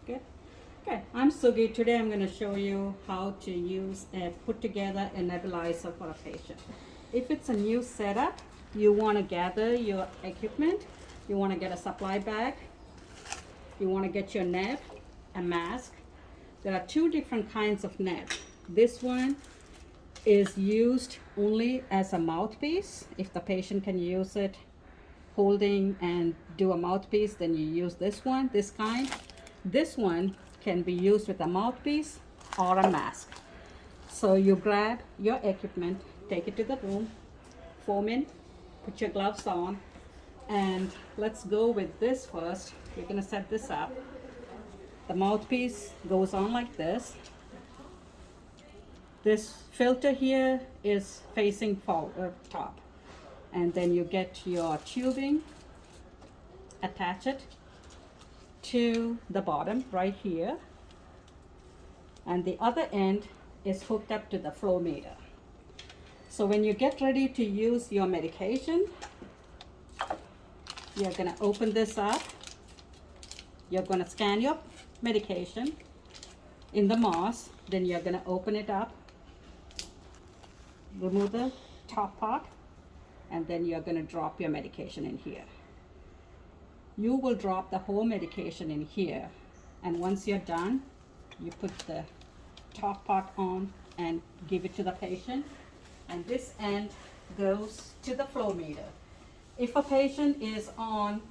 Good. Okay, I'm Sugi. Today I'm going to show you how to use and put together a nebulizer for a patient. If it's a new setup, you want to gather your equipment, you want to get a supply bag, you want to get your neb, a mask. There are two different kinds of neb. This one is used only as a mouthpiece. If the patient can use it holding and do a mouthpiece, then you use this one, this kind. This one can be used with a mouthpiece or a mask. So you grab your equipment, take it to the room, foam in, put your gloves on, and let's go with this first. We're gonna set this up. The mouthpiece goes on like this. This filter here is facing forward, top. And then you get your tubing, attach it to the bottom right here, and the other end is hooked up to the flow meter. So when you get ready to use your medication, you're going to open this up. You're going to scan your medication in the mouse, then you're going to open it up, remove the top part, and then you're going to drop your medication in here. You will drop the whole medication in here, and once you're done, you put the top part on and give it to the patient, and this end goes to the flow meter. If a patient is on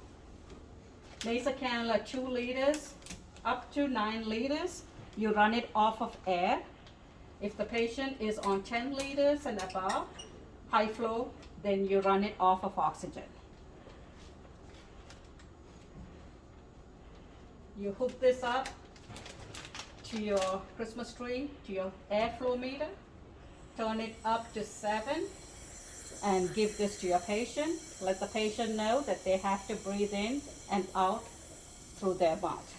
nasal cannula 2 liters up to 9 liters, you run it off of air. If the patient is on 10 liters and above, high flow, then you run it off of oxygen. You hook this up to your Christmas tree, to your airflow meter, turn it up to 7, and give this to your patient. Let the patient know that they have to breathe in and out through their mouth.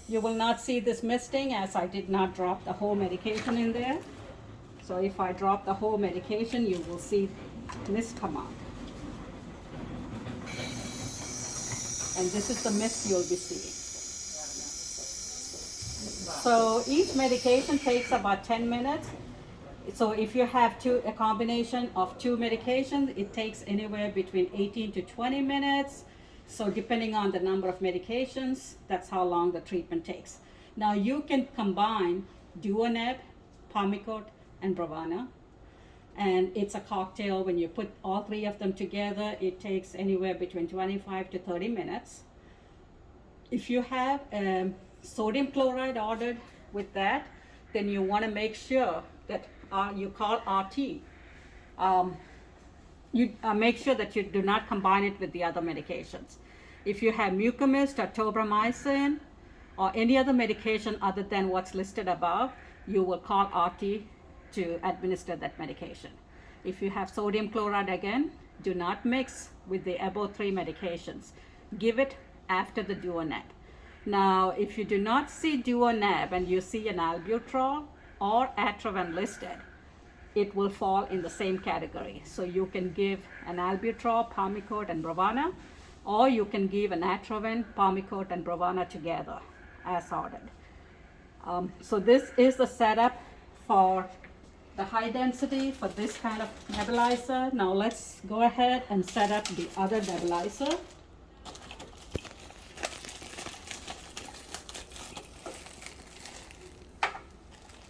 You will not see this misting as I did not drop the whole medication in there. So if I drop the whole medication, you will see mist come out. And this is the mist you'll be seeing. So each medication takes about 10 minutes. So if you have a combination of 2 medications, it takes anywhere between 18 to 20 minutes. So depending on the number of medications, that's how long the treatment takes. Now you can combine Duoneb, Palmicote, and Bravana. And it's a cocktail. When you put all 3 of them together, it takes anywhere between 25 to 30 minutes. If you have sodium chloride ordered with that, then you want to make sure that you call RT. You make sure that you do not combine it with the other medications. If you have Mucomyst or tobramycin or any other medication other than what's listed above, you will call RT to administer that medication. If you have sodium chloride, again, do not mix with the above 3 medications. Give it after the Duoneb. Now, if you do not see Duoneb and you see an albuterol or Atrovan listed, it will fall in the same category. So you can give an albuterol, Palmicote, and Bravana, or you can give an Atrovan, Palmicote, and Bravana together as ordered. So this is the setup for the high density for this kind of nebulizer. Now let's go ahead and set up the other nebulizer.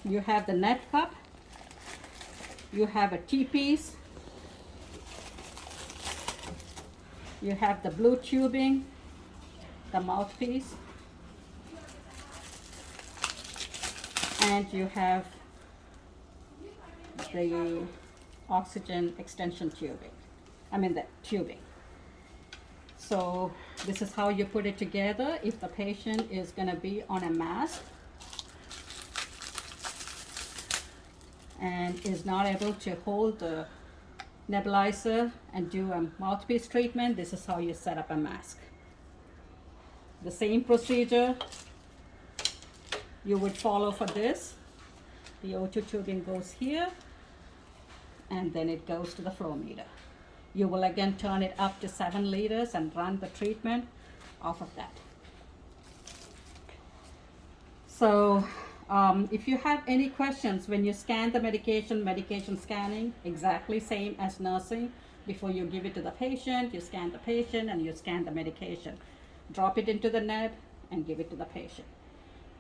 You have the net cup, you have a T-piece, you have the blue tubing, the mouthpiece, and you have the oxygen extension tubing. The tubing. So this is how you put it together. If the patient is going to be on a mask and is not able to hold the nebulizer and do a mouthpiece treatment, this is how you set up a mask. The same procedure you would follow for this. The O2 tubing goes here, and then it goes to the flow meter. You will again turn it up to 7 liters and run the treatment off of that. So if you have any questions when you scan the medication scanning, exactly same as nursing. Before you give it to the patient, you scan the patient and you scan the medication. Drop it into the Neb and give it to the patient.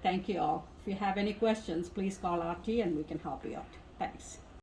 Thank you all. If you have any questions, please call RT and we can help you out. Thanks.